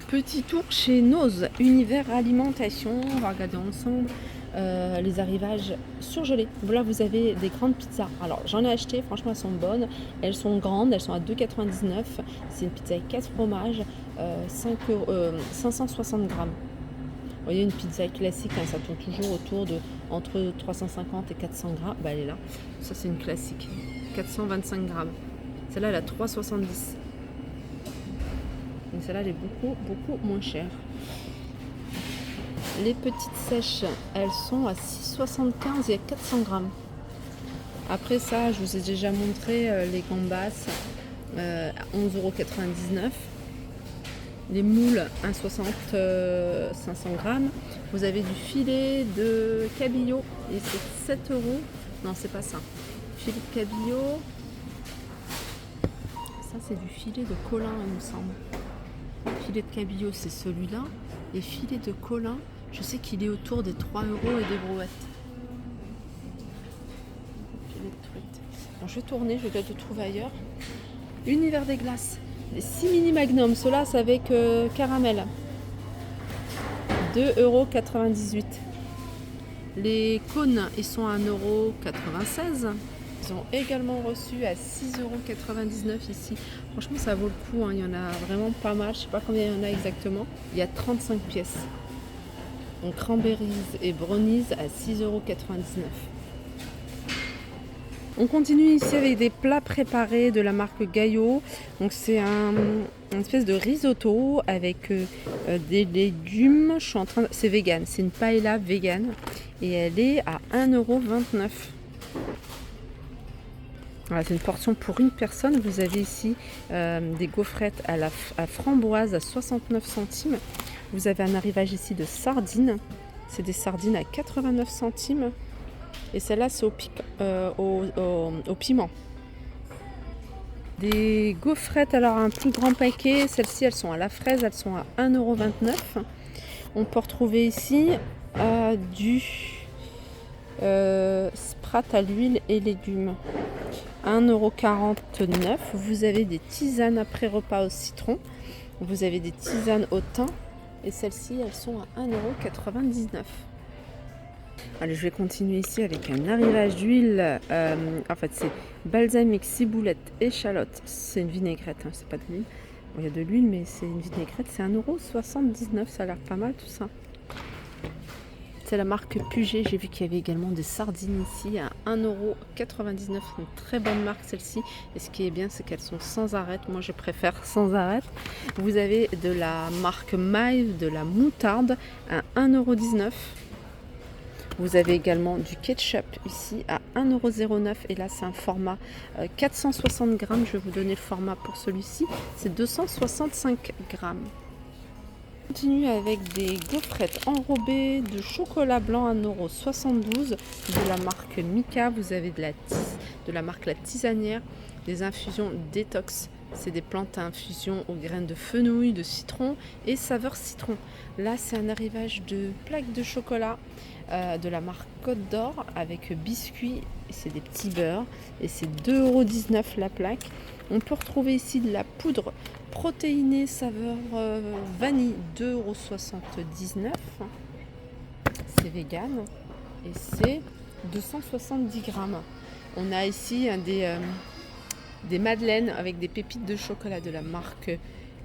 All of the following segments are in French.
Petit tour chez Noz, Univers Alimentation. On va regarder ensemble les arrivages surgelés. Là, vous avez des grandes pizzas. Alors, j'en ai acheté, franchement, elles sont bonnes. Elles sont grandes, elles sont à 2,99 €. C'est une pizza avec 4 fromages, 560 grammes. Vous voyez, une pizza classique, hein, ça tourne toujours autour de entre 350 et 400 grammes. Bah, elle est là. Ça, c'est une classique. 425 grammes. Celle-là, elle a 3,70 €. Donc celle-là, elle est beaucoup moins chère. Les petites sèches, elles sont à 6,75 € et à 400 grammes. Après ça, je vous ai déjà montré les gambas à 11,99 €. Les moules, 1,60 €, 500 grammes. Vous avez du filet de cabillaud et c'est 7 €. Non, c'est pas ça. Filet de cabillaud. Ça, c'est du filet de colin, il me semble. Filet de cabillaud, c'est celui-là. Et filet de colin, je sais qu'il est autour des 3 € et des brouettes. Filet de truite. Bon, je vais tourner, je vais peut-être le trouver ailleurs. Univers des glaces. Les 6 mini magnum, ceux-là, c'est avec caramel. 2,98 €. Les cônes, ils sont à 1,96 €. Ils ont également reçu à 6,99 € ici. Franchement, ça vaut le coup, hein. Il y en a vraiment pas mal. Je ne sais pas combien il y en a exactement. Il y a 35 pièces. Donc, cranberries et brownies à 6,99 €. On continue ici avec des plats préparés de la marque Gaillot. Donc, c'est une espèce de risotto avec des légumes. C'est vegan. C'est une paella vegan. Et elle est à 1,29 €. Voilà, c'est une portion pour une personne. Vous avez ici des gaufrettes à framboise à 69 centimes. Vous avez un arrivage ici de sardines. C'est des sardines à 89 centimes. Et celle-là, c'est au piment. Des gaufrettes, alors un plus grand paquet. Celles-ci, elles sont à la fraise. Elles sont à 1,29 €. On peut retrouver ici du sprat à l'huile et légumes. 1,49 €. Vous avez des tisanes après repas au citron. Vous avez des tisanes au thym. Et celles-ci, elles sont à 1,99 €. Allez, je vais continuer ici avec un arrivage d'huile. En fait, c'est balsamique, ciboulette, échalote. C'est une vinaigrette, hein, c'est pas de l'huile. Bon, il y a de l'huile, mais c'est une vinaigrette. C'est 1,79 €. Ça a l'air pas mal tout ça. C'est la marque Puget. J'ai vu qu'il y avait également des sardines ici à 1,99 €. Une très bonne marque celle-ci. Et ce qui est bien, c'est qu'elles sont sans arête. Moi, je préfère sans arête. Vous avez de la marque Maille, de la moutarde à 1,19 €. Vous avez également du ketchup ici à 1,09 €. Et là, c'est un format 460 grammes. Je vais vous donner le format pour celui-ci. C'est 265 grammes. On continue avec des gaufrettes enrobées de chocolat blanc à 1,72 € de la marque Mika. Vous avez de la marque La Tisanière, des infusions détox. C'est des plantes à infusion aux graines de fenouil, de citron et saveur citron. Là, c'est un arrivage de plaques de chocolat de la marque Côte d'Or avec biscuits. C'est des petits beurres et c'est 2,19 € la plaque. On peut retrouver ici de la poudre protéinée saveur vanille, 2,79 €. C'est vegan et c'est 270 grammes. On a ici des madeleines avec des pépites de chocolat de la marque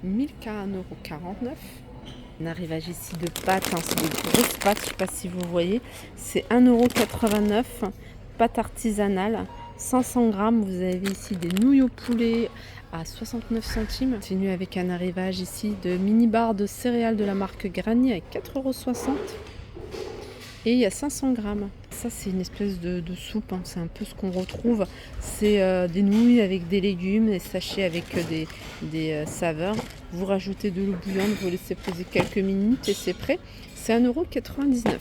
Milka à 1,49 €. Un arrivage ici de pâtes, hein, c'est des grosses pâtes, je ne sais pas si vous voyez. C'est 1,89 €. Pâte artisanale, 500 grammes. Vous avez ici des nouilles au poulet à 69 centimes. Continue avec un arrivage ici de mini barres de céréales de la marque Granny avec 4,60 €. Et il y a 500 grammes. Ça, c'est une espèce de soupe, hein. C'est un peu ce qu'on retrouve. C'est des nouilles avec des légumes, des sachets avec des saveurs. Vous rajoutez de l'eau bouillante, vous laissez poser quelques minutes et c'est prêt. C'est 1,99 €.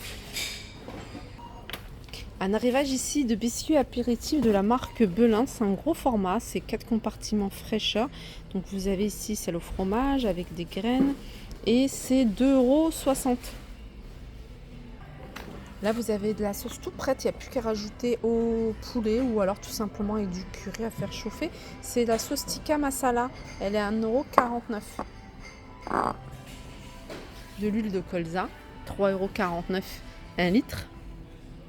Un arrivage ici de biscuits apéritifs de la marque Belin. C'est un gros format, c'est 4 compartiments fraîcheur. Donc vous avez ici celle au fromage avec des graines et c'est 2,60 €. Là, vous avez de la sauce toute prête, il n'y a plus qu'à rajouter au poulet ou alors tout simplement avec du curry à faire chauffer. C'est la sauce tikka masala, elle est à 1,49 €. de l'huile de colza, 3,49 € 1 litre.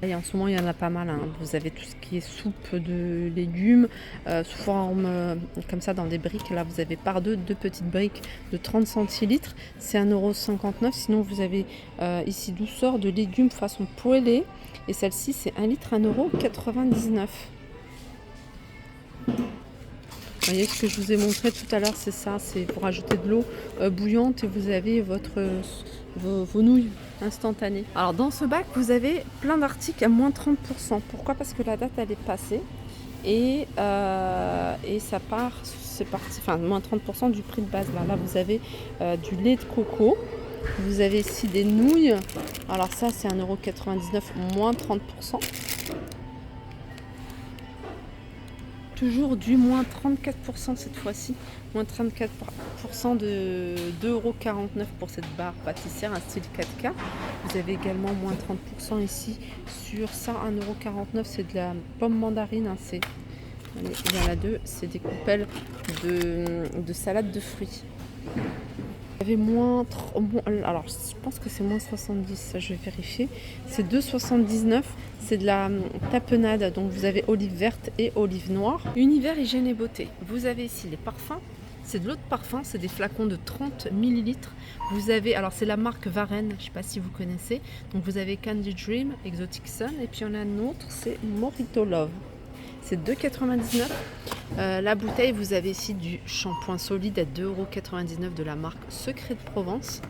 Et en ce moment, il y en a pas mal. Hein. Vous avez tout ce qui est soupe de légumes sous forme comme ça dans des briques. Là, vous avez par deux petites briques de 30 centilitres. C'est 1,59 €. Sinon, vous avez ici 12 sortes de légumes façon poêlée. Et celle-ci, c'est 1 litre, 1,99 €. Vous voyez ce que je vous ai montré tout à l'heure, c'est ça. C'est pour ajouter de l'eau bouillante et vous avez vos nouilles instantanées. Alors dans ce bac, vous avez plein d'articles à moins 30%. Pourquoi? Parce que la date elle est passée et ça part, c'est parti, enfin moins 30% du prix de base. Là vous avez du lait de coco. Vous avez ici des nouilles. Alors ça c'est 1,99 €, moins 30%. Toujours du moins 34% cette fois-ci, moins 34% de 2,49 € pour cette barre pâtissière, un style 4K. Vous avez également moins 30% ici sur ça, 1,49 €, c'est de la pomme mandarine. Hein, il y en a deux, c'est des coupelles de salade de fruits. Vous avez alors je pense que c'est moins 70, ça je vais vérifier. C'est 2,79 €, c'est de la tapenade, donc vous avez olive verte et olive noire. Univers hygiène et beauté, vous avez ici les parfums, c'est de l'eau de parfum, c'est des flacons de 30 ml. Vous avez, alors c'est la marque Varenne, je ne sais pas si vous connaissez, donc vous avez Candy Dream, Exotic Sun, et puis il y en a un autre, c'est Mojito Love. C'est 2,99 €. La bouteille, vous avez ici du shampoing solide à 2,99 € de la marque Secret de Provence.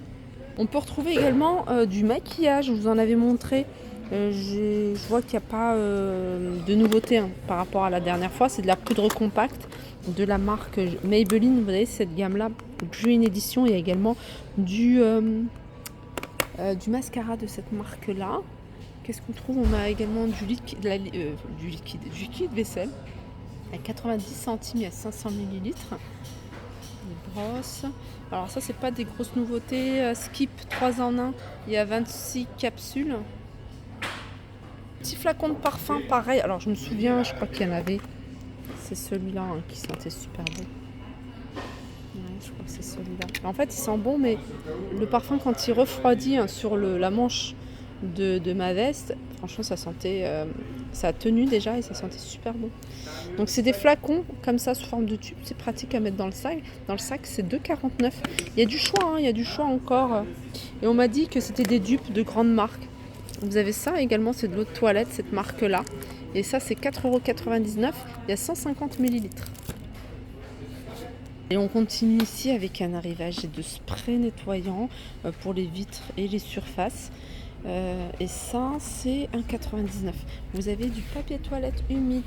On peut retrouver également du maquillage, je vous en avais montré. Je vois qu'il n'y a pas de nouveauté par rapport à la dernière fois. C'est de la poudre compacte de la marque Maybelline. Vous voyez cette gamme-là, Green Edition. Il y a également du mascara de cette marque-là. Qu'est-ce qu'on trouve? On a également du liquide vaisselle à 90 centimes, il y a 500 ml. Des brosses. Alors ça, c'est pas des grosses nouveautés. Skip 3 en 1, il y a 26 capsules. Petit flacon de parfum, pareil. Alors je me souviens, je crois qu'il y en avait. C'est celui-là qui sentait super bon. Ouais, je crois que c'est celui-là. En fait, il sent bon, mais le parfum, quand il refroidit sur la manche de ma veste, franchement ça sentait, ça a tenu déjà et ça sentait super bon. Donc c'est des flacons comme ça sous forme de tube, c'est pratique à mettre dans le sac. Dans le sac c'est 2,49 €. Il y a du choix, il y a du choix encore. Et on m'a dit que c'était des dupes de grandes marques. Vous avez ça également, c'est de l'eau de toilette, cette marque là. Et ça c'est 4,99 €, il y a 150 ml. Et on continue ici avec un arrivage de spray nettoyant pour les vitres et les surfaces. Et ça c'est 1,99 €. Vous avez du papier toilette humide.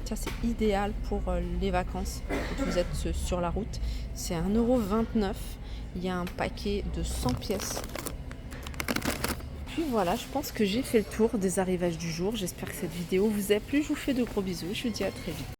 Ça c'est idéal pour les vacances quand vous êtes sur la route. C'est 1,29 €. Il y a un paquet de 100 pièces. Puis voilà, je pense que j'ai fait le tour des arrivages du jour. J'espère que cette vidéo vous a plu. Je vous fais de gros bisous. Je vous dis à très vite.